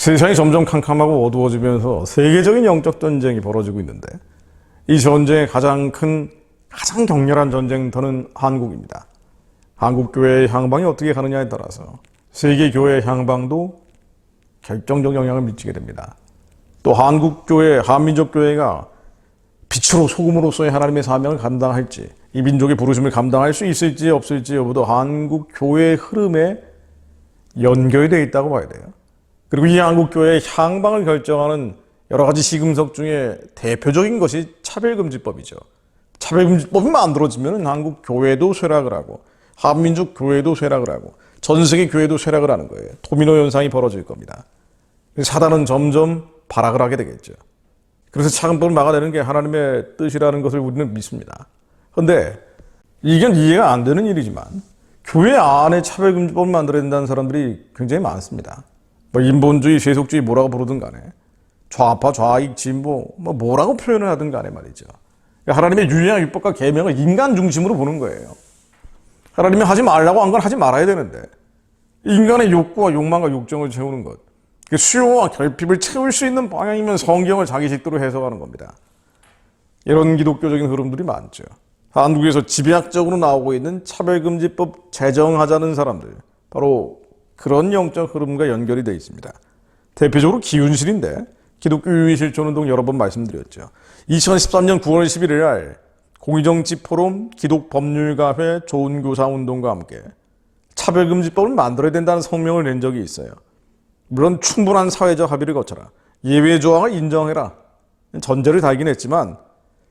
세상이 점점 캄캄하고 어두워지면서 세계적인 영적 전쟁이 벌어지고 있는데 이 전쟁의 가장 격렬한 전쟁터는 한국입니다. 한국 교회의 향방이 어떻게 가느냐에 따라서 세계 교회의 향방도 결정적 영향을 미치게 됩니다. 또 한국 교회, 한민족 교회가 빛으로 소금으로서의 하나님의 사명을 감당할지, 이 민족의 부르심을 감당할 수 있을지 없을지 여부도 한국 교회의 흐름에 연결이 되어 있다고 봐야 돼요. 그리고 이 한국 교회의 향방을 결정하는 여러 가지 시금석 중에 대표적인 것이 차별금지법이죠. 차별금지법이 만들어지면 한국 교회도 쇠락을 하고 한민족 교회도 쇠락을 하고 전 세계 교회도 쇠락을 하는 거예요. 도미노 현상이 벌어질 겁니다. 사단은 점점 발악을 하게 되겠죠. 그래서 차근법을 막아내는 게 하나님의 뜻이라는 것을 우리는 믿습니다. 그런데 이건 이해가 안 되는 일이지만 교회 안에 차별금지법을 만들어야 된다는 사람들이 굉장히 많습니다. 인본주의, 세속주의 뭐라고 부르든 간에 좌파, 좌익, 진보 뭐라고 표현을 하든 간에 말이죠. 하나님의 율례와 율법과 계명을 인간 중심으로 보는 거예요. 하나님이 하지 말라고 한 건 하지 말아야 되는데 인간의 욕구와 욕망과 욕정을 채우는 것, 수요와 결핍을 채울 수 있는 방향이면 성경을 자기 식대로 해석하는 겁니다. 이런 기독교적인 흐름들이 많죠. 한국에서 집약적으로 나오고 있는 차별금지법 제정하자는 사람들, 바로 그런 영적 흐름과 연결이 되어 있습니다. 대표적으로 기윤실인데 기독교 유의실천운동 여러 번 말씀드렸죠. 2013년 9월 11일 날 공의정치 포럼, 기독법률가회, 좋은교사운동과 함께 차별금지법을 만들어야 된다는 성명을 낸 적이 있어요. 물론 충분한 사회적 합의를 거쳐라, 예외 조항을 인정해라, 전제를 달긴 했지만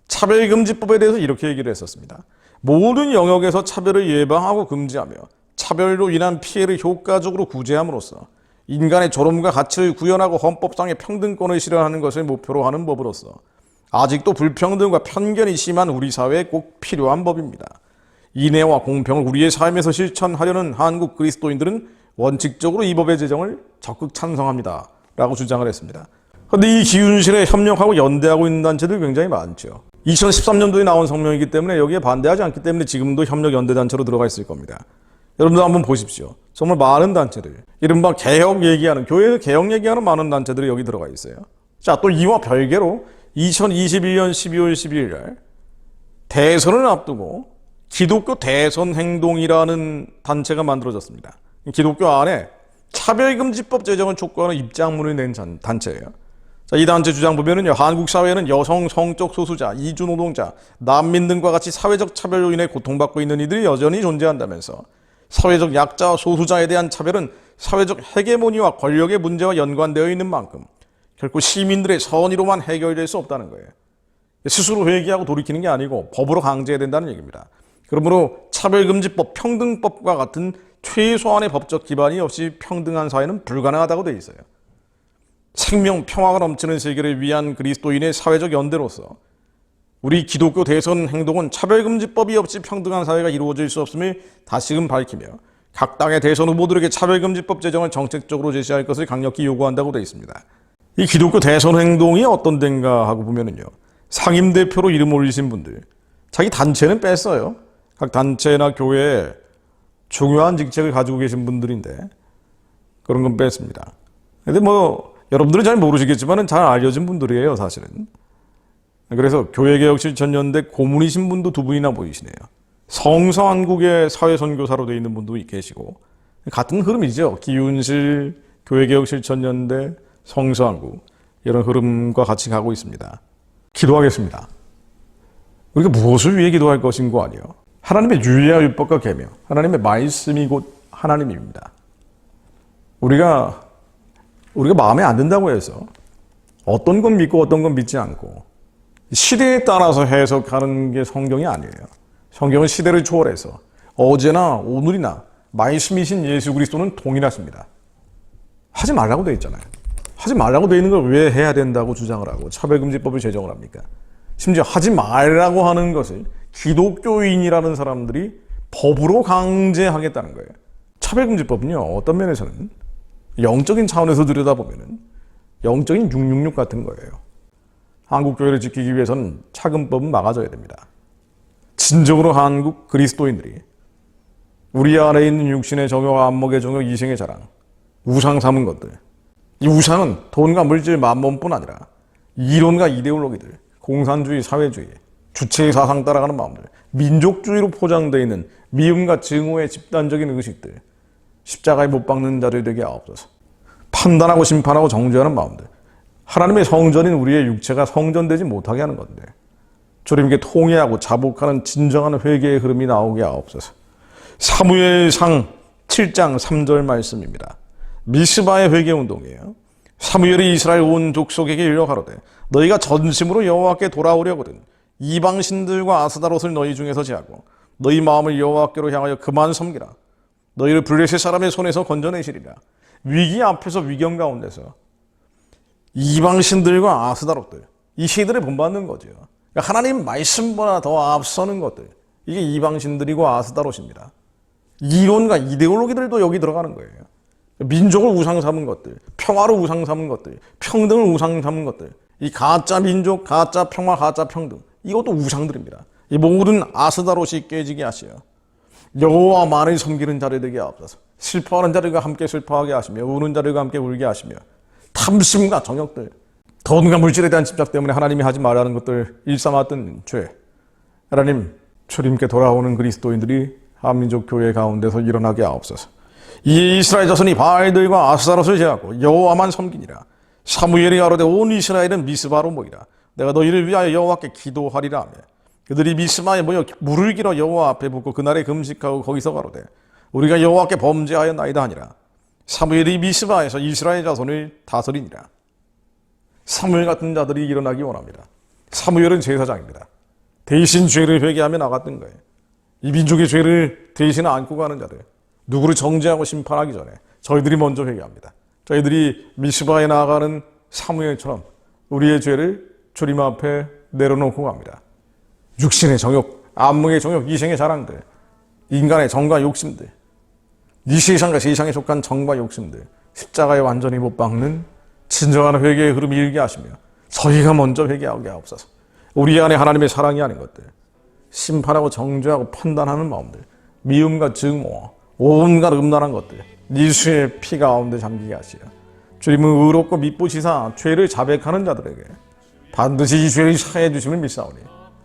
차별금지법에 대해서 이렇게 얘기를 했었습니다. 모든 영역에서 차별을 예방하고 금지하며 차별로 인한 피해를 효과적으로 구제함으로써 인간의 존엄과 가치를 구현하고 헌법상의 평등권을 실현하는 것을 목표로 하는 법으로서 아직도 불평등과 편견이 심한 우리 사회에 꼭 필요한 법입니다. 인애와 공평을 우리의 삶에서 실천하려는 한국 그리스도인들은 원칙적으로 이 법의 제정을 적극 찬성합니다 라고 주장을 했습니다. 그런데 이 기윤실에 협력하고 연대하고 있는 단체들이 굉장히 많죠. 2013년도에 나온 성명이기 때문에 여기에 반대하지 않기 때문에 지금도 협력 연대단체로 들어가 있을 겁니다. 여러분들 한번 보십시오. 정말 많은 단체들, 이른바 개혁 얘기하는, 교회에서 개혁 얘기하는 많은 단체들이 여기 들어가 있어요. 자, 또 이와 별개로 2021년 12월 12일 날 대선을 앞두고 기독교 대선행동이라는 단체가 만들어졌습니다. 기독교 안에 차별금지법 제정을 촉구하는 입장문을 낸 단체예요. 자, 이 단체 주장 보면은요, 한국 사회는 여성, 성적 소수자, 이주노동자, 난민 등과 같이 사회적 차별로 인해 고통받고 있는 이들이 여전히 존재한다면서 사회적 약자와 소수자에 대한 차별은 사회적 헤게모니와 권력의 문제와 연관되어 있는 만큼 결코 시민들의 선의로만 해결될 수 없다는 거예요. 스스로 회개하고 돌이키는 게 아니고 법으로 강제해야 된다는 얘기입니다. 그러므로 차별금지법, 평등법과 같은 최소한의 법적 기반이 없이 평등한 사회는 불가능하다고 되어 있어요. 생명, 평화가 넘치는 세계를 위한 그리스도인의 사회적 연대로서 우리 기독교 대선 행동은 차별금지법이 없이 평등한 사회가 이루어질 수 없음을 다시금 밝히며 각 당의 대선 후보들에게 차별금지법 제정을 정책적으로 제시할 것을 강력히 요구한다고 되어 있습니다. 이 기독교 대선 행동이 어떤 데인가 하고 보면은요, 상임대표로 이름 올리신 분들, 자기 단체는 뺐어요. 각 단체나 교회에 중요한 직책을 가지고 계신 분들인데 그런 건 뺐습니다. 근데 여러분들은 잘 모르시겠지만 잘 알려진 분들이에요, 사실은. 그래서 교회개혁실천연대 고문이신 분도 두 분이나 보이시네요. 성서한국의 사회선교사로 되어 있는 분도 계시고, 같은 흐름이죠. 기윤실, 교회개혁실천연대, 성서한국, 이런 흐름과 같이 가고 있습니다. 기도하겠습니다. 우리가 무엇을 위해 기도할 것인고 아니요, 하나님의 율례와 율법과 계명, 하나님의 말씀이 곧 하나님입니다. 우리가 마음에 안 든다고 해서 어떤 건 믿고 어떤 건 믿지 않고 시대에 따라서 해석하는 게 성경이 아니에요. 성경은 시대를 초월해서 어제나 오늘이나 말씀이신 예수 그리스도는 동일하십니다. 하지 말라고 되어 있잖아요. 하지 말라고 되어 있는 걸 왜 해야 된다고 주장을 하고 차별금지법을 제정을 합니까? 심지어 하지 말라고 하는 것을 기독교인이라는 사람들이 법으로 강제하겠다는 거예요. 차별금지법은요, 어떤 면에서는 영적인 차원에서 들여다보면 영적인 666 같은 거예요. 한국 교회를 지키기 위해서는 차근법은 막아줘야 됩니다. 진정으로 한국 그리스도인들이 우리 안에 있는 육신의 정욕, 안목의 정욕, 이생의 자랑, 우상 삼은 것들, 이 우상은 돈과 물질, 만몬뿐 아니라 이론과 이데올로기들, 공산주의, 사회주의, 주체의 사상 따라가는 마음들, 민족주의로 포장되어 있는 미움과 증오의 집단적인 의식들, 십자가에 못 박는 자들 되게 하옵소서. 판단하고 심판하고 정죄하는 마음들, 하나님의 성전인 우리의 육체가 성전되지 못하게 하는 건데 주님께 통회하고 자복하는 진정한 회개의 흐름이 나오게 하옵소서. 사무엘상 7장 3절 말씀입니다. 미스바의 회개운동이에요. 사무엘이 이스라엘 온 족속에게 이르러 가로되 너희가 전심으로 여호와께 돌아오려거든 이방신들과 아스다롯을 너희 중에서 제하고 너희 마음을 여호와께로 향하여 그만 섬기라. 너희를 블레셋 사람의 손에서 건져내시리라. 위기 앞에서 위경 가운데서 이방신들과 아스다롯들, 이 시들을 본받는 거죠. 그러니까 하나님 말씀보다 더 앞서는 것들, 이게 이방신들이고 아스다롯입니다. 이론과 이데올로기들도 여기 들어가는 거예요. 민족을 우상 삼은 것들, 평화를 우상 삼은 것들, 평등을 우상 삼은 것들, 이 가짜 민족, 가짜 평화, 가짜 평등, 이것도 우상들입니다. 이 모든 아스다롯이 깨지게 하시어 여호와만을 섬기는 자를 되게 하옵소서. 슬퍼하는 자들과 함께 슬퍼하게 하시며 우는 자들과 함께 울게 하시며 탐심과 정욕들, 돈과 물질에 대한 집착 때문에 하나님이 하지 말라는 것들 일삼았던 죄, 하나님 주님께 돌아오는 그리스도인들이 한민족 교회 가운데서 일어나게 하옵소서. 이 이스라엘 자손이 바알들과 아스타롯을 제하고 여호와만 섬기니라. 사무엘이 가로되 온 이스라엘은 미스바로 모이라. 내가 너희를 위하여 여호와께 기도하리라 하며 그들이 미스바에 모여 물을 길어 여호와 앞에 붓고 그날에 금식하고 거기서 가로되 우리가 여호와께 범죄하였나이다 하니라. 사무엘이 미스바에서 이스라엘 자손을 다스리니라. 사무엘 같은 자들이 일어나기 원합니다. 사무엘은 제사장입니다. 대신 죄를 회개하며 나갔던 거예요. 이 민족의 죄를 대신 안고 가는 자들, 누구를 정죄하고 심판하기 전에 저희들이 먼저 회개합니다. 저희들이 미스바에 나아가는 사무엘처럼 우리의 죄를 주님 앞에 내려놓고 갑니다. 육신의 정욕, 안목의 정욕, 이생의 자랑들, 인간의 정과 욕심들, 이 세상과 세상에 속한 정과 욕심들, 십자가에 완전히 못 박는 진정한 회개의 흐름이 일게 하시며 저희가 먼저 회개하게 하옵소서. 우리 안에 하나님의 사랑이 아닌 것들, 심판하고 정죄하고 판단하는 마음들, 미움과 증오, 온갖 음란한 것들, 예수의 피 가운데 잠기게 하시어 주님은 의롭고 미쁘시사 죄를 자백하는 자들에게 반드시 이 죄를 사해 주심을 믿사오니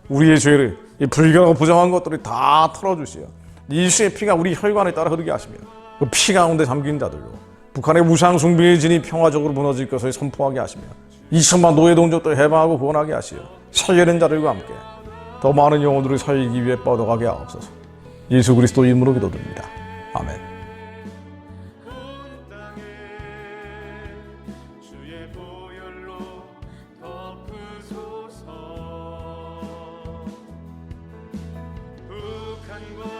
우리의 죄를 이 불결하고 부정한 것들을 다 털어주시어 예수의 피가 우리 혈관에 따라 흐르게 하시며 그 피 가운데 잠긴 자들로 북한의 우상 숭배의 진이 평화적으로 무너질 것을 선포하게 하시며 2천만 노예 동족도 해방하고 구원하게 하시어 살려낸 자들과 함께 더 많은 영혼들을 살리기 위해 뻗어가게 하옵소서. 예수 그리스도 이름으로 기도드립니다. 아멘. 북한과